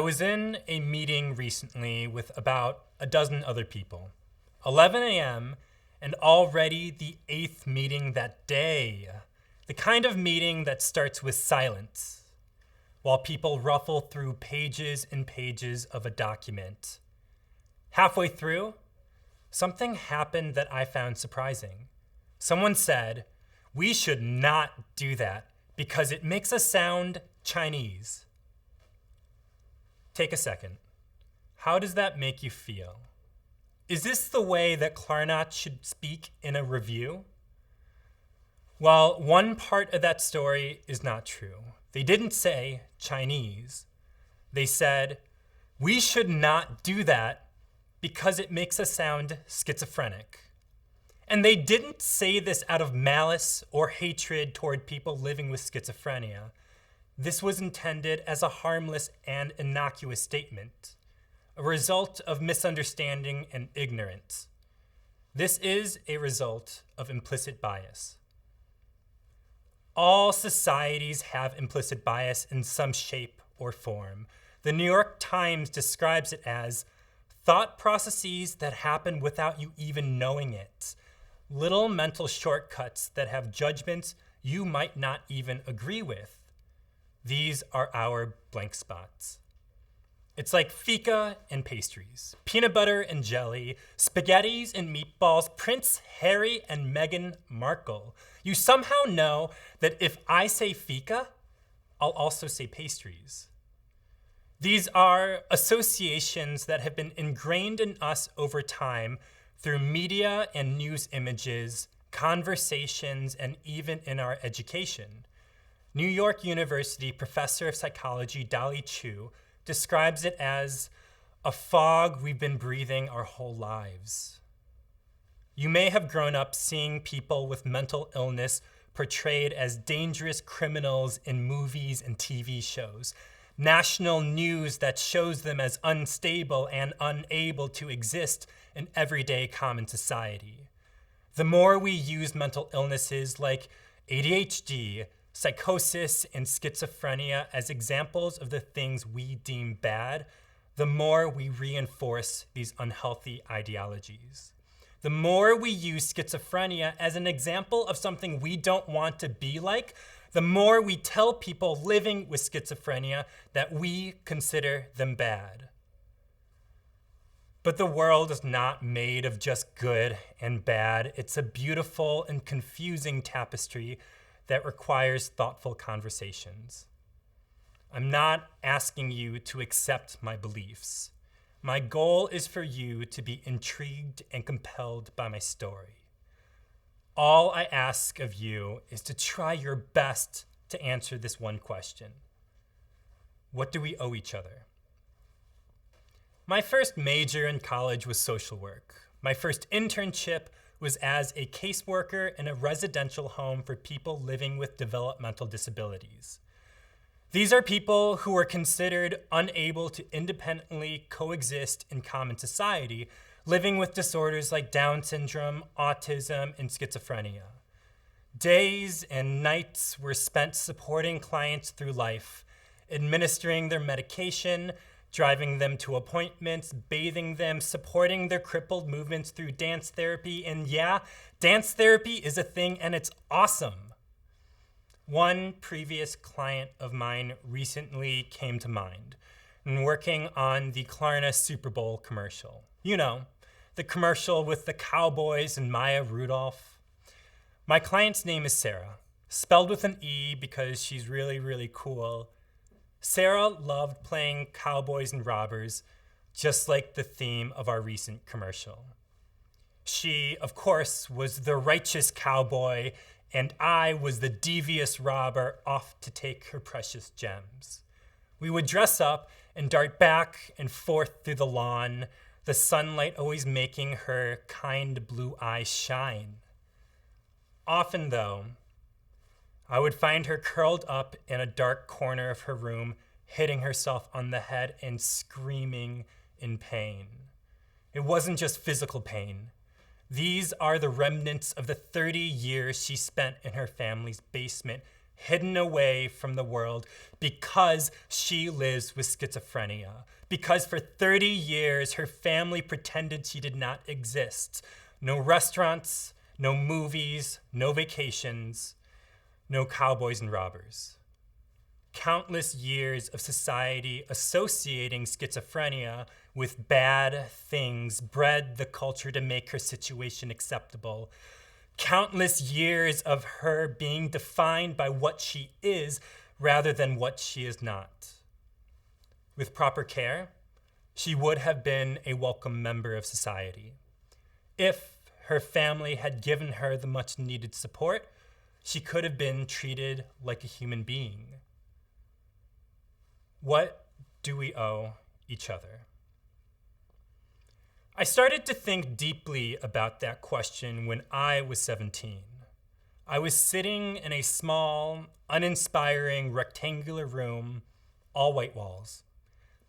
was in a meeting recently with about a dozen other people. 11 a.m., and already the 8th meeting that day. The kind of meeting that starts with silence, while people ruffle through pages and pages of a document. Halfway through, something happened that I found surprising. Someone said, "We should not do that because it makes us sound Chinese." Take a second. How does that make you feel? Is this the way that Klarna should speak in a review? Well, one part of that story is not true. They didn't say Chinese. They said, "We should not do that because it makes us sound schizophrenic." And they didn't say this out of malice or hatred toward people living with schizophrenia. This was intended as a harmless and innocuous statement, a result of misunderstanding and ignorance. This is a result of implicit bias. All societies have implicit bias in some shape or form. The New York Times describes it as thought processes that happen without you even knowing it. Little mental shortcuts that have judgments you might not even agree with. These are our blank spots. It's like fika and pastries, peanut butter and jelly, spaghettis and meatballs, Prince Harry and Meghan Markle. You somehow know that if I say fika, I'll also say pastries. These are associations that have been ingrained in us over time through media and news images, conversations, and even in our education. New York University professor of psychology Dolly Chu describes it as a fog we've been breathing our whole lives. You may have grown up seeing people with mental illness portrayed as dangerous criminals in movies and TV shows, national news that shows them as unstable and unable to exist in everyday common society. The more we use mental illnesses like ADHD, psychosis, and schizophrenia as examples of the things we deem bad, the more we reinforce these unhealthy ideologies. The more we use schizophrenia as an example of something we don't want to be like, the more we tell people living with schizophrenia that we consider them bad. But the world is not made of just good and bad. It's a beautiful and confusing tapestry that requires thoughtful conversations. I'm not asking you to accept my beliefs. My goal is for you to be intrigued and compelled by my story. All I ask of you is to try your best to answer this one question. What do we owe each other? My first major in college was social work. My first internship was as a caseworker in a residential home for people living with developmental disabilities. These are people who are considered unable to independently coexist in common society, living with disorders like Down syndrome, autism, and schizophrenia. Days and nights were spent supporting clients through life, administering their medication, driving them to appointments, bathing them, supporting their crippled movements through dance therapy. And yeah, dance therapy is a thing and it's awesome. One previous client of mine recently came to mind when working on the Klarna Super Bowl commercial. You know, the commercial with the cowboys and Maya Rudolph. My client's name is Sarah, spelled with an E because she's really, really cool. Sarah loved playing cowboys and robbers, just like the theme of our recent commercial. She, of course, was the righteous cowboy, and I was the devious robber off to take her precious gems. We would dress up and dart back and forth through the lawn, the sunlight always making her kind blue eyes shine. Often, though, I would find her curled up in a dark corner of her room, hitting herself on the head and screaming in pain. It wasn't just physical pain. These are the remnants of the 30 years she spent in her family's basement, hidden away from the world because she lives with schizophrenia. Because for 30 years, her family pretended she did not exist. No restaurants, no movies, no vacations, no cowboys and robbers. Countless years of society associating schizophrenia with bad things bred the culture to make her situation acceptable. Countless years of her being defined by what she is rather than what she is not. With proper care, she would have been a welcome member of society. If her family had given her the much needed support, she could have been treated like a human being. What do we owe each other? I started to think deeply about that question when I was 17. I was sitting in a small, uninspiring, rectangular room, all white walls,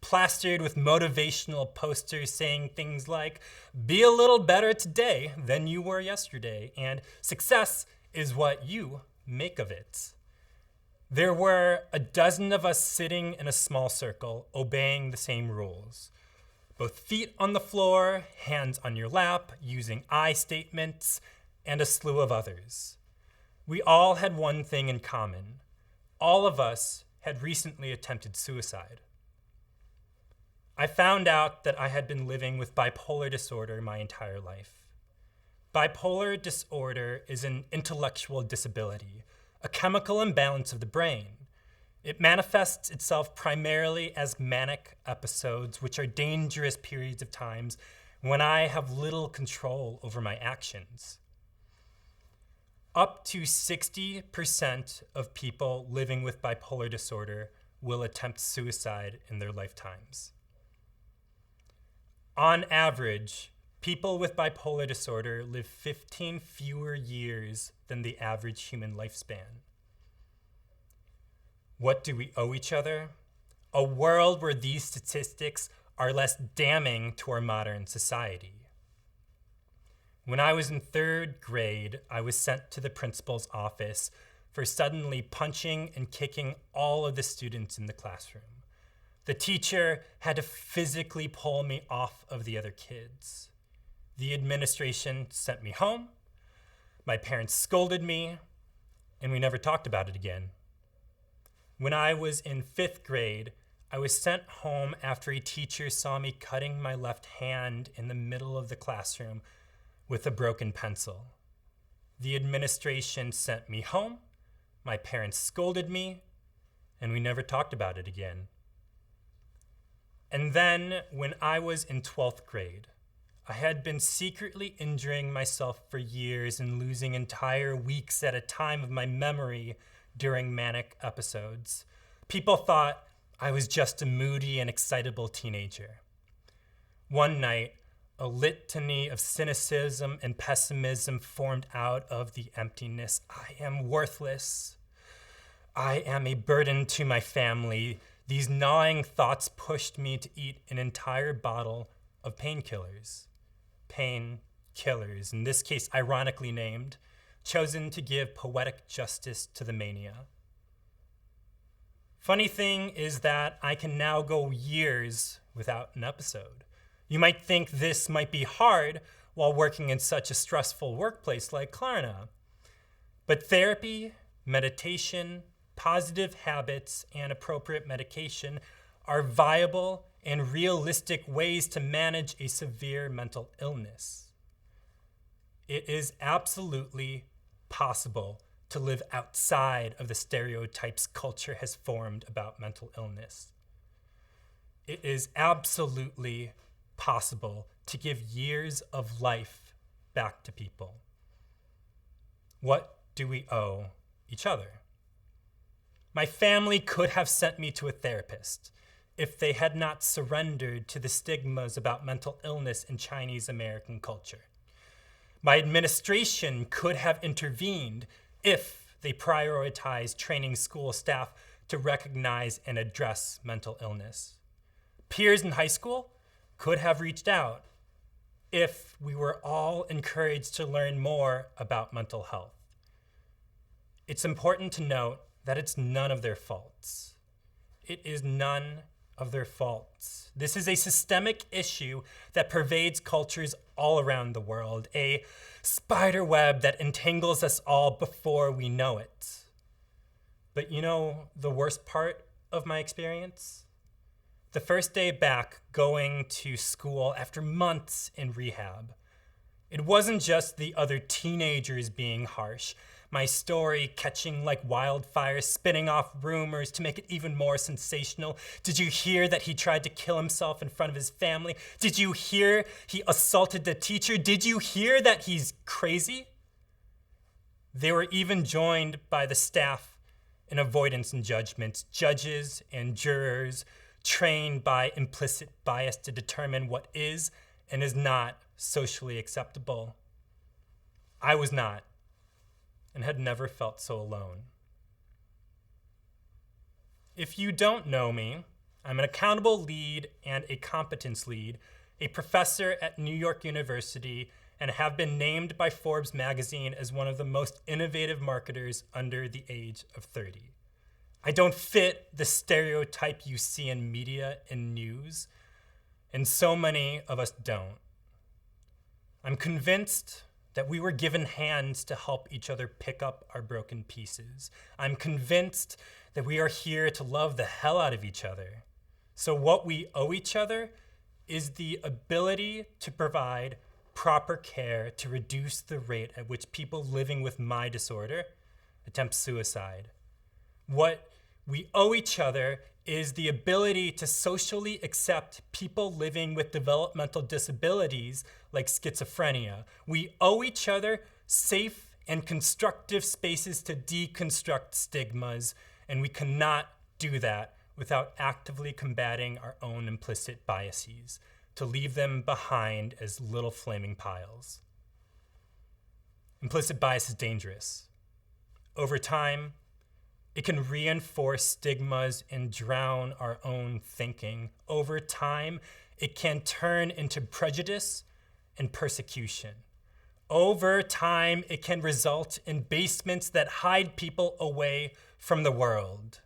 plastered with motivational posters saying things like, "Be a little better today than you were yesterday," and "Success is what you make of it." There were a dozen of us sitting in a small circle, obeying the same rules. Both feet on the floor, hands on your lap, using I statements, and a slew of others. We all had one thing in common. All of us had recently attempted suicide. I found out that I had been living with bipolar disorder my entire life. Bipolar disorder is an intellectual disability, a chemical imbalance of the brain. It manifests itself primarily as manic episodes, which are dangerous periods of times when I have little control over my actions. Up to 60% of people living with bipolar disorder will attempt suicide in their lifetimes. On average, people with bipolar disorder live 15 fewer years than the average human lifespan. What do we owe each other? A world where these statistics are less damning to our modern society. When I was in 3rd grade, I was sent to the principal's office for suddenly punching and kicking all of the students in the classroom. The teacher had to physically pull me off of the other kids. The administration sent me home. My parents scolded me, and we never talked about it again. When I was in 5th grade, I was sent home after a teacher saw me cutting my left hand in the middle of the classroom with a broken pencil. The administration sent me home, my parents scolded me, and we never talked about it again. And then, when I was in 12th grade, I had been secretly injuring myself for years and losing entire weeks at a time of my memory during manic episodes. People thought I was just a moody and excitable teenager. One night, a litany of cynicism and pessimism formed out of the emptiness. I am worthless. I am a burden to my family. These gnawing thoughts pushed me to eat an entire bottle of painkillers. Painkillers, in this case ironically named, chosen to give poetic justice to the mania. Funny thing is that I can now go years without an episode. You might think this might be hard while working in such a stressful workplace like Klarna. But therapy, meditation, positive habits, and appropriate medication are viable and realistic ways to manage a severe mental illness. It is absolutely possible to live outside of the stereotypes culture has formed about mental illness. It is absolutely possible to give years of life back to people. What do we owe each other? My family could have sent me to a therapist if they had not surrendered to the stigmas about mental illness in Chinese American culture. My administration could have intervened if they prioritized training school staff to recognize and address mental illness. Peers in high school could have reached out if we were all encouraged to learn more about mental health. It's important to note that it's none of their faults. It is none of their faults. This is a systemic issue that pervades cultures all around the world, a spider web that entangles us all before we know it. But you know the worst part of my experience? The first day back going to school after months in rehab. It wasn't just the other teenagers being harsh, my story catching like wildfire, spinning off rumors to make it even more sensational. Did you hear that he tried to kill himself in front of his family? Did you hear he assaulted the teacher? Did you hear that he's crazy? They were even joined by the staff in avoidance and judgment, judges and jurors trained by implicit bias to determine what is and is not socially acceptable. I was not, and had never felt so alone. If you don't know me, I'm an accountable lead and a competence lead, a professor at New York University, and have been named by Forbes magazine as one of the most innovative marketers under the age of 30. I don't fit the stereotype you see in media and news, and so many of us don't. I'm convinced that we were given hands to help each other pick up our broken pieces. I'm convinced that we are here to love the hell out of each other. So what we owe each other is the ability to provide proper care to reduce the rate at which people living with my disorder attempt suicide. What we owe each other is the ability to socially accept people living with developmental disabilities like schizophrenia. We owe each other safe and constructive spaces to deconstruct stigmas, and we cannot do that without actively combating our own implicit biases, to leave them behind as little flaming piles. Implicit bias is dangerous. Over time, it can reinforce stigmas and drown our own thinking. Over time, it can turn into prejudice and persecution. Over time, it can result in basements that hide people away from the world.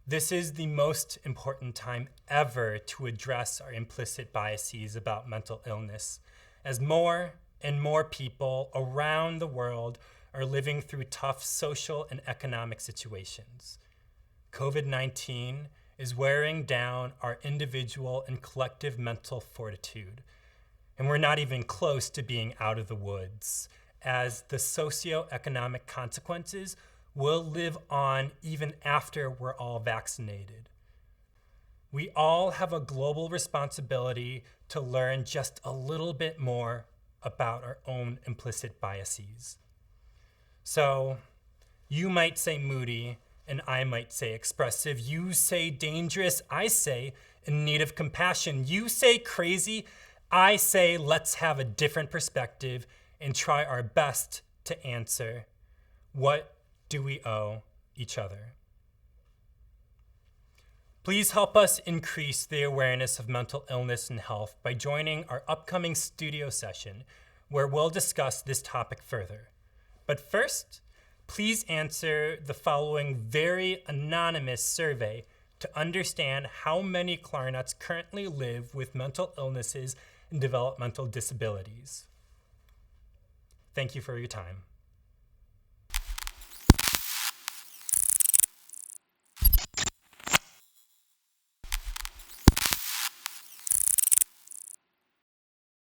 This is the most important time ever to address our implicit biases about mental illness, as more and more people around the world are living through tough social and economic situations. COVID-19 is wearing down our individual and collective mental fortitude, and we're not even close to being out of the woods, as the socioeconomic consequences will live on even after we're all vaccinated. We all have a global responsibility to learn just a little bit more about our own implicit biases. So you might say moody, and I might say expressive. You say dangerous, I say in need of compassion. You say crazy, I say let's have a different perspective and try our best to answer, what do we owe each other? Please help us increase the awareness of mental illness and health by joining our upcoming studio session, where we'll discuss this topic further. But first, please answer the following very anonymous survey to understand how many clarinets currently live with mental illnesses and developmental disabilities. Thank you for your time.